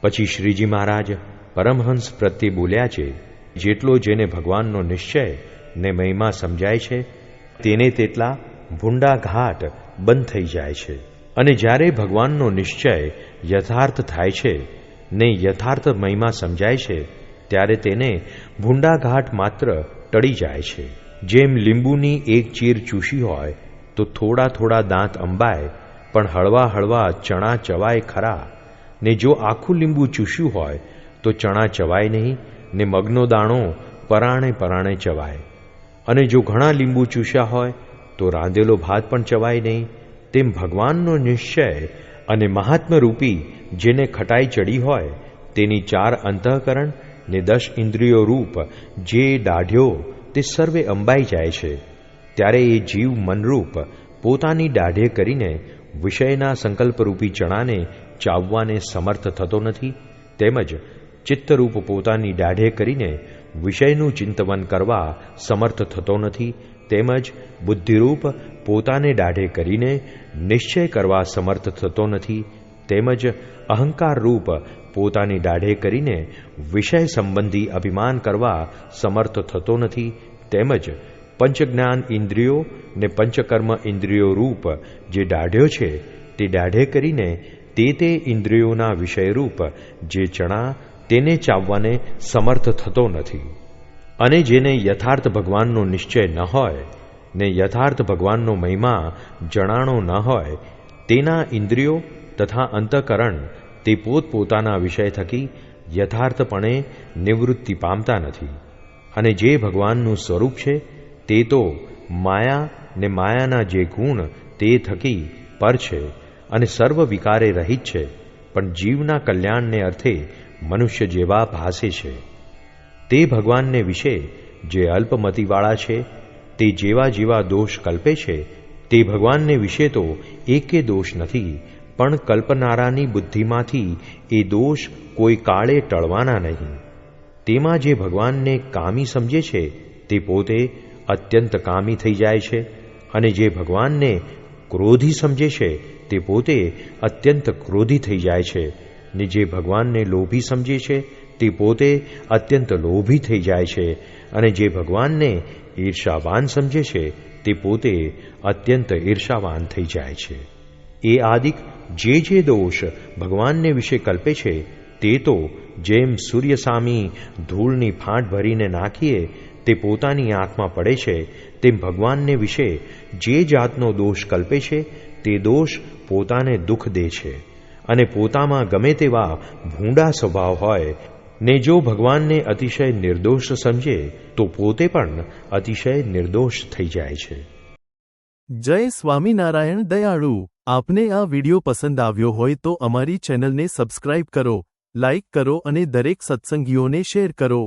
પછી શ્રીજી મહારાજ પરમહંસ પ્રત્યે બોલ્યા છે, જેટલો જેને ભગવાનનો નિશ્ચય ને મહિમા સમજાય છે તેને તેટલા ભૂંડા ઘાટ બંધ થઈ જાય છે, અને જ્યારે ભગવાનનો નિશ્ચય યથાર્થ થાય છે ને યથાર્થ મહિમા સમજાય છે ત્યારે તેને ભૂંડા ઘાટ માત્ર ટળી જાય છે. જેમ લીંબુની એક ચીર ચૂસી હોય તો થોડા થોડા દાંત અંબાય, પણ હળવા હળવા ચણા ચવાય ખરા, ને જો આખું લીંબુ ચૂસ્યું હોય તો ચણા ચવાય નહીં, ને મગનો દાણો પરાણે પરાણે ચવાય. અને જો ઘણા લીંબુ ચૂસ્યા હોય તો રાંધેલો ભાત પણ ચવાય નહીં. તેમ ભગવાનનો નિશ્ચય અને મહાત્મ્યરૂપી જેને ખટાઈ ચડી હોય તેની 4 અંતઃકરણ ને 10 ઇન્દ્રિયો રૂપ જે દાઢ્યો તે સર્વે અંબાઈ જાય છે. ત્યારે એ જીવ મનરૂપ પોતાની દાઢે કરીને વિષયના સંકલ્પરૂપી ચણાને ચાવવાને સમર્થ થતો નથી, તેમજ ચિત્તરૂપ પોતાની દાઢે કરીને વિષયનું ચિંતવન કરવા સમર્થ થતો નથી, તેમજ બુદ્ધિરૂપ પોતાને દાઢે કરીને નિશ્ચય કરવા સમર્થ થતો નથી, તેમજ અહંકાર રૂપ પોતાની દાઢે કરીને વિષય સંબંધી અભિમાન કરવા સમર્થ થતો નથી, તેમજ પંચજ્ઞાન ઇન્દ્રિયો ને પંચકર્મ ઇન્દ્રિયો રૂપ જે દાઢ્યો છે તે દાઢે કરીને તે ઇન્દ્રિયોના વિષયરૂપ જે ચણા તેને ચાવવાને સમર્થ થતો નથી. અને જેને યથાર્થ ભગવાનનો નિશ્ચય ન હોય ને યથાર્થ ભગવાનનો મહિમા જણાણો ન હોય તેના ઇન્દ્રિયો તથા અંતઃકરણ તે પોતપોતાના વિષય થકી યથાર્થપણે નિવૃત્તિ પામતા નથી. અને જે ભગવાનનું સ્વરૂપ છે તે તો માયા ને માયાના જે ગુણ તે થકી પર છે અને સર્વ વિકારે રહિત છે, પણ જીવના કલ્યાણને અર્થે મનુષ્ય જેવા ભાસે છે. તે ભગવાનને વિશે જે અલ્પમતિવાળા છે તે જેવા જેવા દોષ કલ્પે છે તે ભગવાનને વિશે તો એકે દોષ નથી, પણ કલ્પનારાની બુદ્ધિમાંથી એ દોષ કોઈ કાળે ટળવાના નહીં. તેમાં જે ભગવાનને કામી સમજે છે તે પોતે અત્યંત કામી થઈ જાય છે, અને જે ભગવાનને ક્રોધી સમજે છે તે પોતે અત્યંત ક્રોધી થઈ જાય છે, ને જે ભગવાનને લોભી સમજે છે તે પોતે અત્યંત લોભી થઈ જાય છે, અને જે ભગવાનને ઈર્ષાવાન સમજે છે તે પોતે અત્યંત ઈર્ષાવાન થઈ જાય છે. એ આદિક જે દોષ ભગવાનને વિશે કલ્પે છે તે તો જેમ સૂર્ય સામી ધૂળની ફાંટ ભરીને નાખીએ તે પોતાની આંખમાં પડે છે, તેમ ભગવાનને વિશે જે જાતનો દોષ કલ્પે છે તે દોષ પોતાને દુઃખ દે છે. અને પોતામાં ગમે તેવા ભૂંડા સ્વભાવ હોય ને જો ભગવાનને અતિશય નિર્દોષ સમજે તો પોતે પણ અતિશય નિર્દોષ થઈ જાય છે. જય સ્વામિનારાયણ દયાળુ. આપને આ વિડિયો પસંદ આવ્યો હોય તો અમારી ચેનલને સબસ્ક્રાઇબ કરો, લાઇક કરો અને દરેક સત્સંગીઓને શેર કરો.